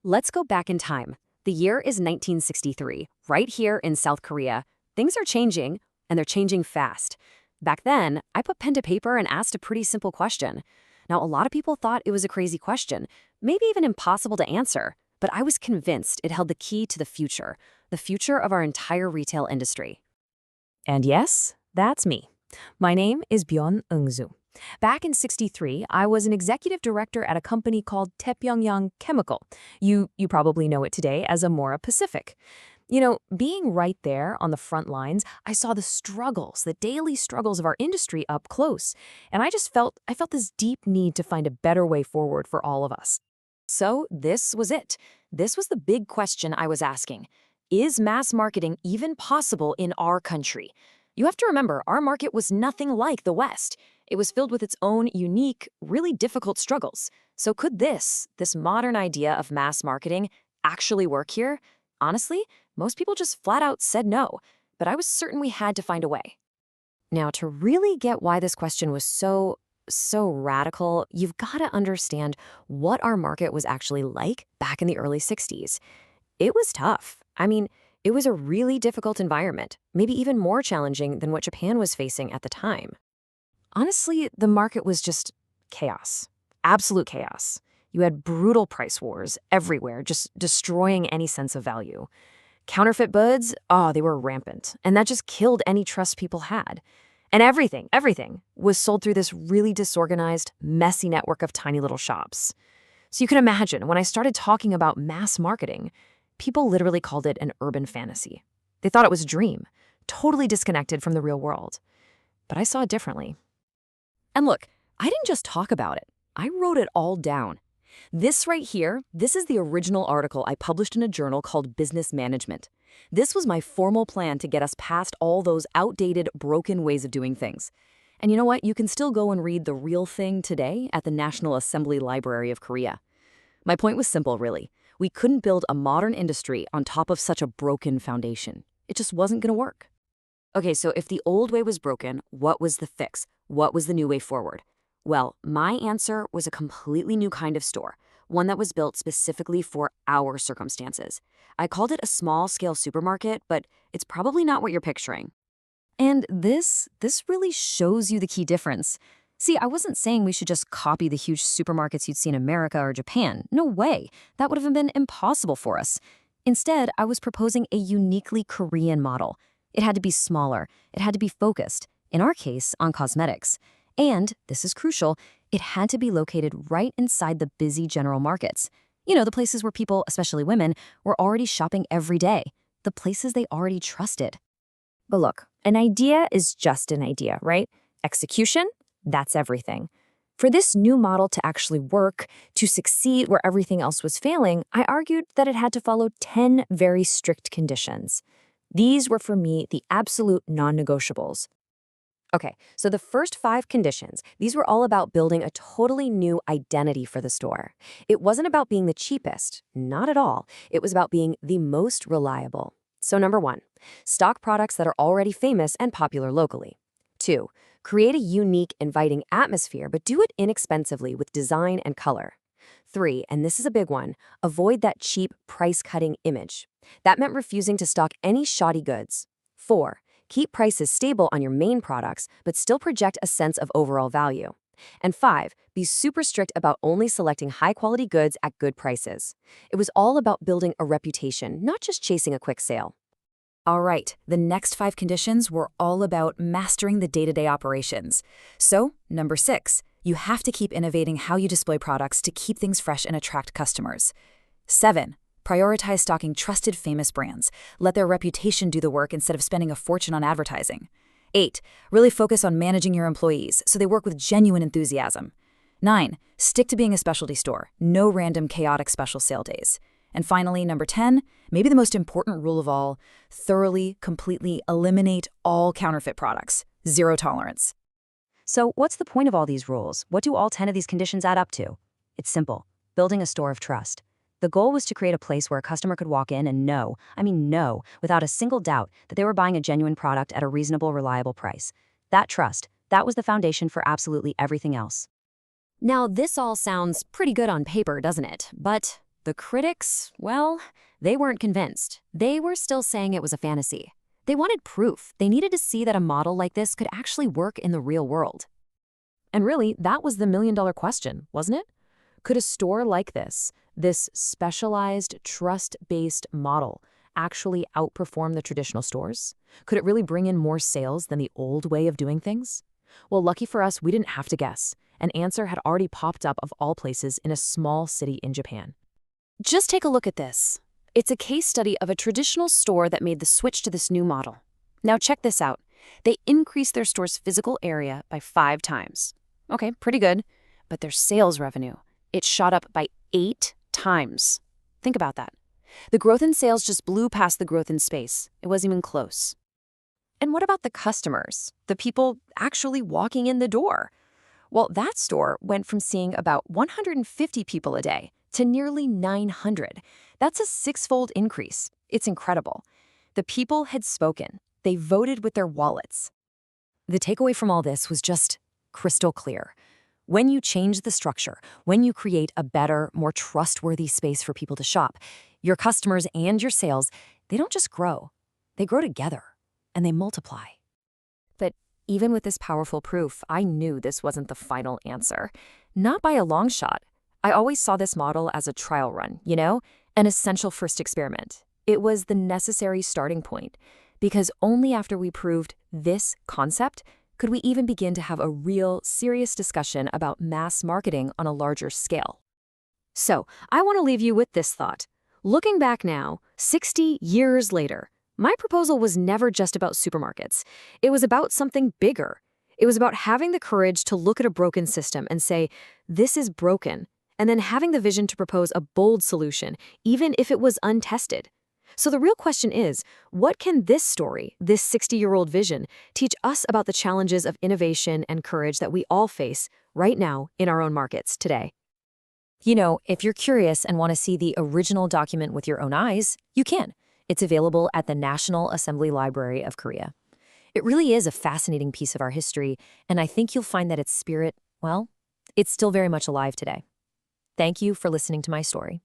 Let's go back in time. The year is 1963. Right here in South Korea, things are changing, and they're changing fast. Back then, I put pen to paper and asked a pretty simple question. Now, a lot of people thought it was a crazy question, maybe even impossible to answer, but I was convinced it held the key to the future of our entire retail industry. And yes, that's me. My name is Byun Eungzou. Back in '63, I was an executive director at a company called Taepyungyang Chemical. You probably know it today as Amora Pacific. You know, being right there on the front lines, I saw the daily struggles of our industry up close. And I felt this deep need to find a better way forward for all of us. So this was it. This was the big question I was asking. Is mass marketing even possible in our country? You have to remember, our market was nothing like the West. It was filled with its own unique, really difficult struggles. So could this modern idea of mass marketing actually work here? Honestly, most people just flat out said no, but I was certain we had to find a way. Now, to really get why this question was so radical, you've got to understand what our market was actually like back in the early '60s. It was tough. I mean, it was a really difficult environment, maybe even more challenging than what Japan was facing at the time. Honestly, the market was just chaos, absolute chaos. You had brutal price wars everywhere, just destroying any sense of value. Counterfeit goods, they were rampant, and that just killed any trust people had. And everything was sold through this really disorganized, messy network of tiny little shops. So you can imagine, when I started talking about mass marketing, people literally called it an urban fantasy. They thought it was a dream, totally disconnected from the real world. But I saw it differently. And look, I didn't just talk about it. I wrote it all down. This right here, this is the original article I published in a journal called Business Management. This was my formal plan to get us past all those outdated, broken ways of doing things. And you know what? You can still go and read the real thing today at the National Assembly Library of Korea. My point was simple, really. We couldn't build a modern industry on top of such a broken foundation. It just wasn't going to work. Okay, so if the old way was broken, what was the fix? What was the new way forward? Well, my answer was a completely new kind of store, one that was built specifically for our circumstances. I called it a small-scale supermarket, but it's probably not what you're picturing. And this really shows you the key difference. See, I wasn't saying we should just copy the huge supermarkets you'd see in America or Japan. No way. That would have been impossible for us. Instead, I was proposing a uniquely Korean model. It had to be smaller. It had to be focused, in our case, on cosmetics. And, this is crucial, it had to be located right inside the busy general markets. You know, the places where people, especially women, were already shopping every day. The places they already trusted. But look, an idea is just an idea, right? Execution? That's everything. For this new model to actually work, to succeed where everything else was failing, I argued that it had to follow 10 very strict conditions. These were, for me, the absolute non-negotiables. Okay, so the first 5 conditions, these were all about building a totally new identity for the store. It wasn't about being the cheapest, not at all. It was about being the most reliable. So number 1, stock products that are already famous and popular locally. 2, create a unique, inviting atmosphere, but do it inexpensively with design and color. 3, and this is a big one, avoid that cheap, price-cutting image. That meant refusing to stock any shoddy goods. 4, keep prices stable on your main products, but still project a sense of overall value. And 5, be super strict about only selecting high-quality goods at good prices. It was all about building a reputation, not just chasing a quick sale. All right, the next 5 conditions were all about mastering the day-to-day operations. So, number 6, you have to keep innovating how you display products to keep things fresh and attract customers. 7, prioritize stocking trusted, famous brands. Let their reputation do the work instead of spending a fortune on advertising. 8, really focus on managing your employees so they work with genuine enthusiasm. 9, stick to being a specialty store. No random chaotic special sale days. And finally, number 10, maybe the most important rule of all, thoroughly, completely eliminate all counterfeit products. 0 tolerance. So what's the point of all these rules? What do all 10 of these conditions add up to? It's simple, building a store of trust. The goal was to create a place where a customer could walk in and know, without a single doubt, that they were buying a genuine product at a reasonable, reliable price. That trust, that was the foundation for absolutely everything else. Now, this all sounds pretty good on paper, doesn't it? But The critics, well, they weren't convinced. They were still saying it was a fantasy. They wanted proof. They needed to see that a model like this could actually work in the real world. And really, that was the million-dollar question, wasn't it? Could a store like this specialized, trust-based model, actually outperform the traditional stores? Could it really bring in more sales than the old way of doing things? Well, lucky for us, we didn't have to guess. An answer had already popped up of all places in a small city in Japan. Just take a look at this. It's a case study of a traditional store that made the switch to this new model. Now check this out. They increased their store's physical area by 5 times. Okay, pretty good. But their sales revenue, it shot up by 8 times. Think about that. The growth in sales just blew past the growth in space. It wasn't even close. And what about the customers? The people actually walking in the door? Well, that store went from seeing about 150 people a day to nearly 900. That's a 6-fold increase. It's incredible. The people had spoken. They voted with their wallets. The takeaway from all this was just crystal clear. When you change the structure, when you create a better, more trustworthy space for people to shop, your customers and your sales, they don't just grow. They grow together, and they multiply. But even with this powerful proof, I knew this wasn't the final answer. Not by a long shot. I always saw this model as a trial run, an essential first experiment. It was the necessary starting point, because only after we proved this concept could we even begin to have a real, serious discussion about mass marketing on a larger scale. So, I want to leave you with this thought. Looking back now, 60 years later, my proposal was never just about supermarkets. It was about something bigger. It was about having the courage to look at a broken system and say, this is broken, and then having the vision to propose a bold solution, even if it was untested. So the real question is, what can this story, this 60-year-old vision, teach us about the challenges of innovation and courage that we all face right now in our own markets today? If you're curious and want to see the original document with your own eyes, you can. It's available at the National Assembly Library of Korea. It really is a fascinating piece of our history, and I think you'll find that its spirit, well, it's still very much alive today. Thank you for listening to my story.